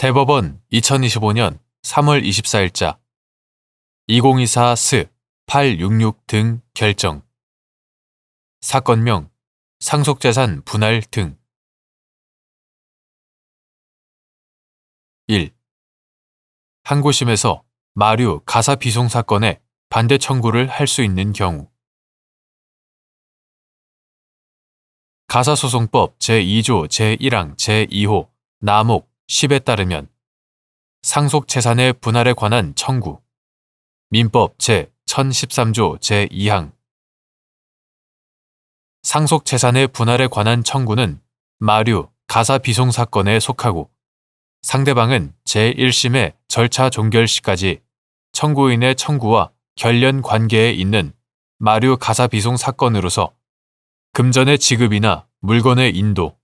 대법원 2025년 3월 24일자 2024스 866 등 결정. 사건명 상속재산 분할 등. 1. 항고심에서 마류 가사 비송 사건에 반대 청구를 할 수 있는 경우. 가사소송법 제2조 제1항 제2호 나목 10에 따르면 상속재산의 분할에 관한 청구. 민법 제1013조 제2항 상속재산의 분할에 관한 청구는 마류 가사 비송 사건에 속하고 상대방은 제1심의 절차 종결 시까지 청구인의 청구와 결련 관계에 있는 마류 가사 비송 사건으로서 금전의 지급이나 물건의 인도,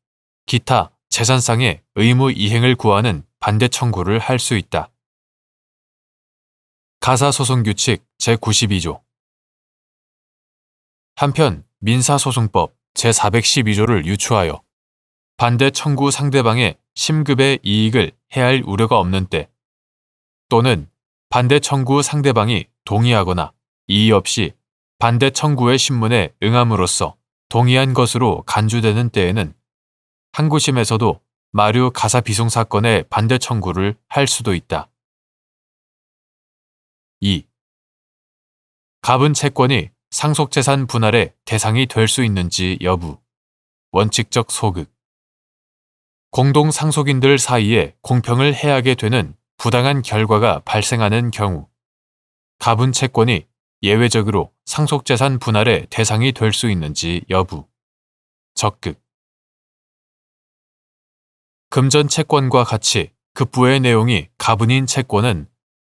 기타 재산상의 의무 이행을 구하는 반대 청구를 할 수 있다. 가사소송규칙 제92조. 한편 민사소송법 제412조를 유추하여 반대 청구 상대방의 심급의 이익을 해할 우려가 없는 때 또는 반대 청구 상대방이 동의하거나 이의 없이 반대 청구의 신문에 응함으로써 동의한 것으로 간주되는 때에는 항고심에서도 마류 가사 비송 사건의 반대 청구를 할 수도 있다. 2. 갑은 채권이 상속재산 분할의 대상이 될 수 있는지 여부. 원칙적 소극. 공동상속인들 사이에 공평을 해하게 되는 부당한 결과가 발생하는 경우 갑은 채권이 예외적으로 상속재산 분할의 대상이 될 수 있는지 여부. 적극. 금전 채권과 같이 급부의 내용이 가분인 채권은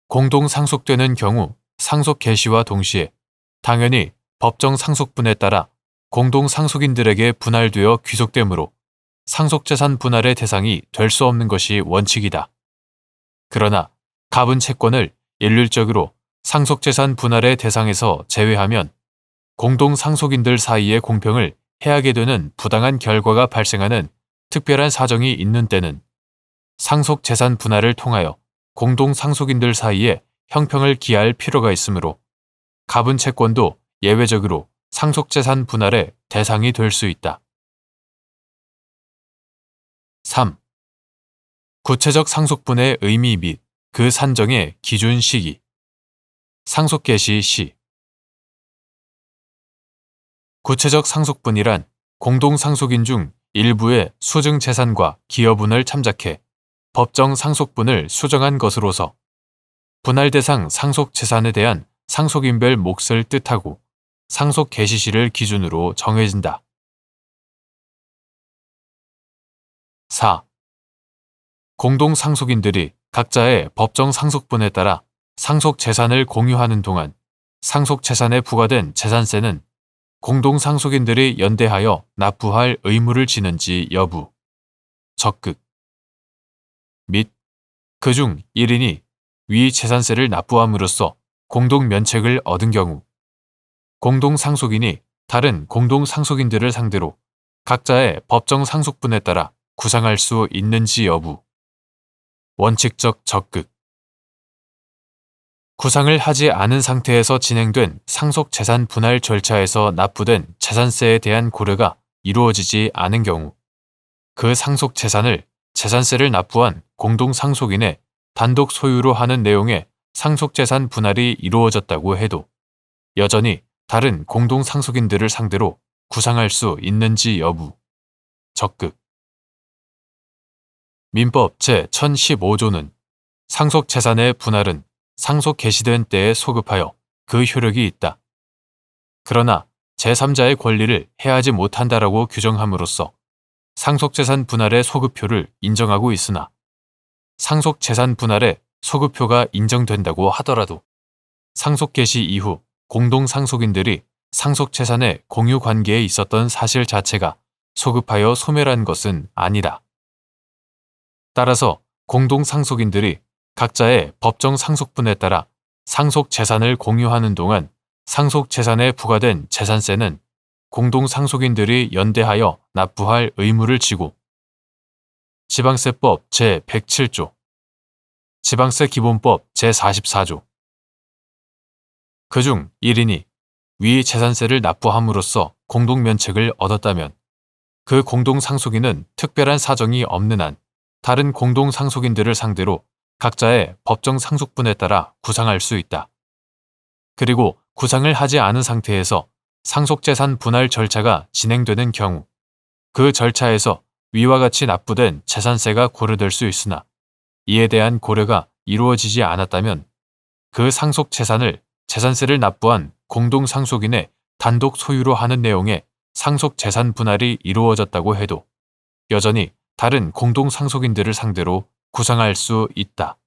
공동상속되는 경우 상속 개시와 동시에 당연히 법정 상속분에 따라 공동상속인들에게 분할되어 귀속되므로 상속재산 분할의 대상이 될 수 없는 것이 원칙이다. 그러나 갑은 채권을 일률적으로 상속재산 분할의 대상에서 제외하면 공동상속인들 사이의 공평을 해하게 되는 부당한 결과가 발생하는 특별한 사정이 있는 때는 상속재산 분할을 통하여 공동상속인들 사이에 형평을 기할 필요가 있으므로 갑은 채권도 예외적으로 상속재산 분할의 대상이 될 수 있다. 3. 구체적 상속분의 의미 및 그 산정의 기준 시기. 상속 개시 시. 구체적 상속분이란 공동상속인 중 일부의 수증 재산과 기여분을 참작해 법정 상속분을 수정한 것으로서 분할 대상 상속 재산에 대한 상속인별 몫을 뜻하고 상속 개시시를 기준으로 정해진다. 4. 공동상속인들이 각자의 법정 상속분에 따라 상속 재산을 공유하는 동안 상속 재산에 부과된 재산세는 공동상속인들이 연대하여 납부할 의무를 지는지 여부. 적극. 및 그중 1인이 위 재산세를 납부함으로써 공동면책을 얻은 경우 공동상속인이 다른 공동상속인들을 상대로 각자의 법정 상속분에 따라 구상할 수 있는지 여부. 원칙적 적극. 구상을 하지 않은 상태에서 진행된 상속재산 분할 절차에서 납부된 재산세에 대한 고려가 이루어지지 않은 경우 그 상속재산을 재산세를 납부한 공동상속인의 단독 소유로 하는 내용의 상속재산 분할이 이루어졌다고 해도 여전히 다른 공동상속인들을 상대로 구상할 수 있는지 여부. 적극. 민법 제1015조는 상속재산의 분할은 상속 개시된 때에 소급하여 그 효력이 있다. 그러나 제3자의 권리를 해하지 못한다라고 규정함으로써 상속재산 분할의 소급표를 인정하고 있으나 상속재산 분할의 소급표가 인정된다고 하더라도 상속 개시 이후 공동상속인들이 상속재산의 공유 관계에 있었던 사실 자체가 소급하여 소멸한 것은 아니다. 따라서 공동상속인들이 각자의 법정 상속분에 따라 상속재산을 공유하는 동안 상속재산에 부과된 재산세는 공동상속인들이 연대하여 납부할 의무를 지고 지방세법 제107조 지방세 기본법 제44조. 그중 1인이 위 재산세를 납부함으로써 공동면책을 얻었다면 그 공동상속인은 특별한 사정이 없는 한 다른 공동상속인들을 상대로 각자의 법정 상속분에 따라 구상할 수 있다. 그리고 구상을 하지 않은 상태에서 상속재산 분할 절차가 진행되는 경우 그 절차에서 위와 같이 납부된 재산세가 고려될 수 있으나 이에 대한 고려가 이루어지지 않았다면 그 상속재산을 재산세를 납부한 공동상속인의 단독 소유로 하는 내용의 상속재산 분할이 이루어졌다고 해도 여전히 다른 공동상속인들을 상대로 구상할 수 있다.